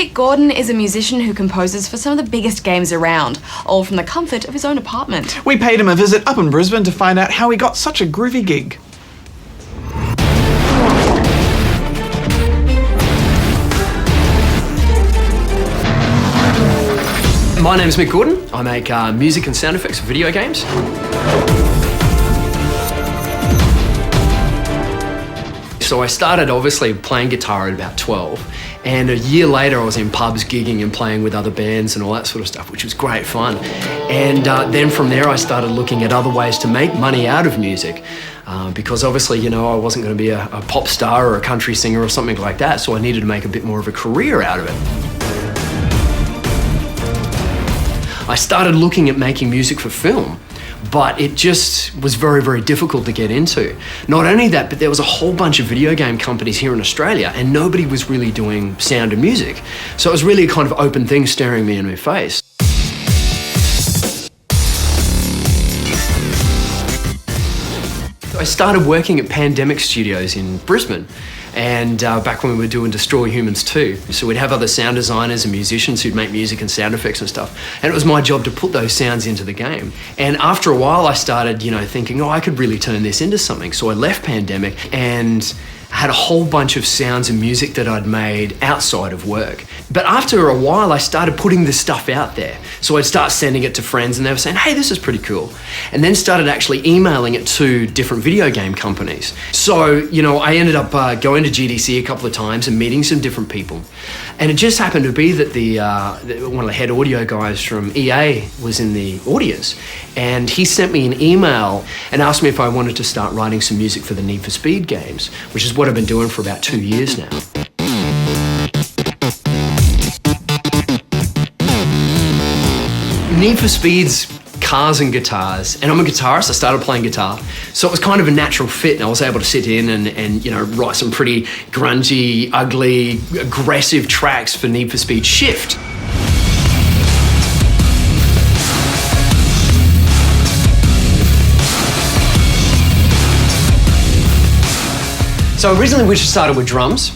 Mick Gordon is a musician who composes for some of the biggest games around, all from the comfort of his own apartment. We paid him a visit up in Brisbane to find out how he got such a groovy gig. My name's Mick Gordon. I make music and sound effects for video games. So I started obviously playing guitar at about 12, and a year later I was in pubs gigging and playing with other bands and all that sort of stuff, which was great fun. And then from there I started looking at other ways to make money out of music. Because obviously, you know, I wasn't going to be a pop star or a country singer or something like that, so I needed to make a bit more of a career out of it. I started looking at making music for film, but it just was very, very difficult to get into. Not only that, but there was a whole bunch of video game companies here in Australia and nobody was really doing sound and music. So it was really a kind of open thing staring me in my face. I started working at Pandemic Studios in Brisbane, and back when we were doing Destroy Humans 2. So we'd have other sound designers and musicians who'd make music and sound effects and stuff, and it was my job to put those sounds into the game. And after a while I started, you know, thinking, oh, I could really turn this into something. So I left Pandemic and had a whole bunch of sounds and music that I'd made outside of work. But after a while, I started putting this stuff out there. So I'd start sending it to friends and they were saying, hey, this is pretty cool. And then started actually emailing it to different video game companies. So, you know, I ended up going to GDC a couple of times and meeting some different people. And it just happened to be that one of the head audio guys from EA was in the audience. And he sent me an email and asked me if I wanted to start writing some music for the Need for Speed games, which is what I've been doing for about 2 years now. Need for Speed's cars and guitars, and I'm a guitarist, I started playing guitar, so it was kind of a natural fit, and I was able to sit in and you know, write some pretty grungy, ugly, aggressive tracks for Need for Speed Shift. So originally we just started with drums,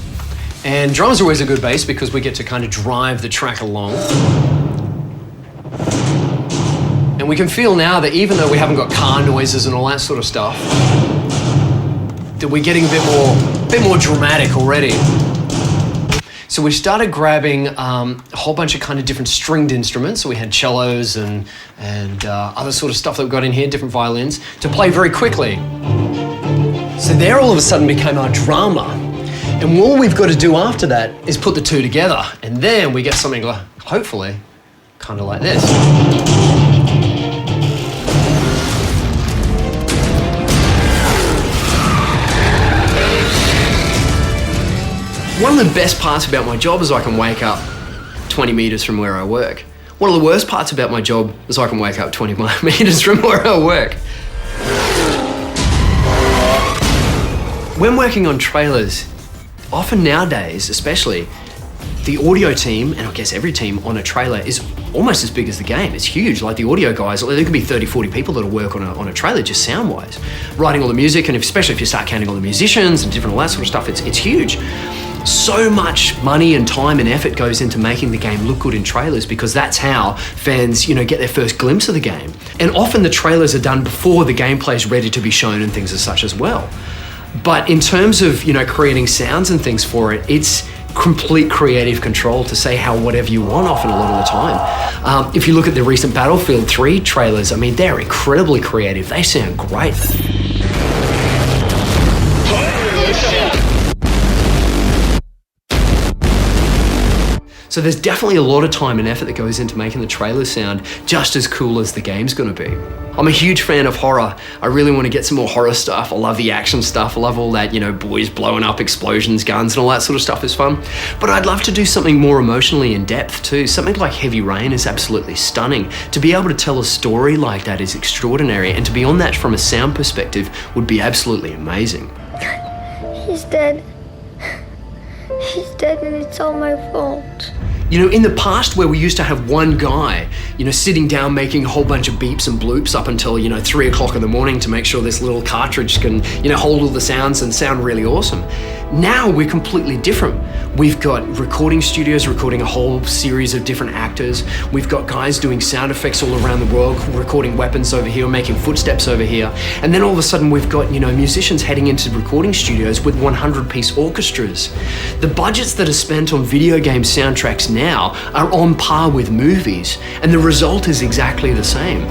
and drums are always a good bass because we get to kind of drive the track along. And we can feel now that even though we haven't got car noises and all that sort of stuff, that we're getting a bit more dramatic already. So we started grabbing a whole bunch of kind of different stringed instruments. So we had cellos and other sort of stuff that we got in here, different violins, to play very quickly. So there all of a sudden became our drama. And all we've got to do after that is put the two together. And then we get something like, hopefully, kind of like this. One of the best parts about my job is I can wake up 20 meters from where I work. One of the worst parts about my job is I can wake up 20 meters from where I work. When working on trailers, often nowadays especially, the audio team, and I guess every team on a trailer, is almost as big as the game. It's huge. Like the audio guys, there could be 30, 40 people that'll work on a trailer just sound-wise. Writing all the music, and especially if you start counting all the musicians and different all that sort of stuff, it's huge. So much money and time and effort goes into making the game look good in trailers because that's how fans, you know, get their first glimpse of the game. And often the trailers are done before the gameplay is ready to be shown and things as such as well. But in terms of, you know, creating sounds and things for it, it's complete creative control to say how whatever you want often a lot of the time. If you look at the recent Battlefield 3 trailers, I mean, they're incredibly creative. They sound great. So there's definitely a lot of time and effort that goes into making the trailers sound just as cool as the game's gonna be. I'm a huge fan of horror. I really want to get some more horror stuff. I love the action stuff. I love all that, you know, boys blowing up, explosions, guns, and all that sort of stuff is fun. But I'd love to do something more emotionally in depth too. Something like Heavy Rain is absolutely stunning. To be able to tell a story like that is extraordinary, and to be on that from a sound perspective would be absolutely amazing. He's dead. He's dead and it's all my fault. You know, in the past where we used to have one guy, you know, sitting down making a whole bunch of beeps and bloops up until, 3 o'clock in the morning to make sure this little cartridge can, hold all the sounds and sound really awesome. Now we're completely different. We've got recording studios recording a whole series of different actors. We've got guys doing sound effects all around the world, recording weapons over here, making footsteps over here. And then all of a sudden we've got, musicians heading into recording studios with 100-piece orchestras. The budgets that are spent on video game soundtracks now are on par with movies, and the result is exactly the same.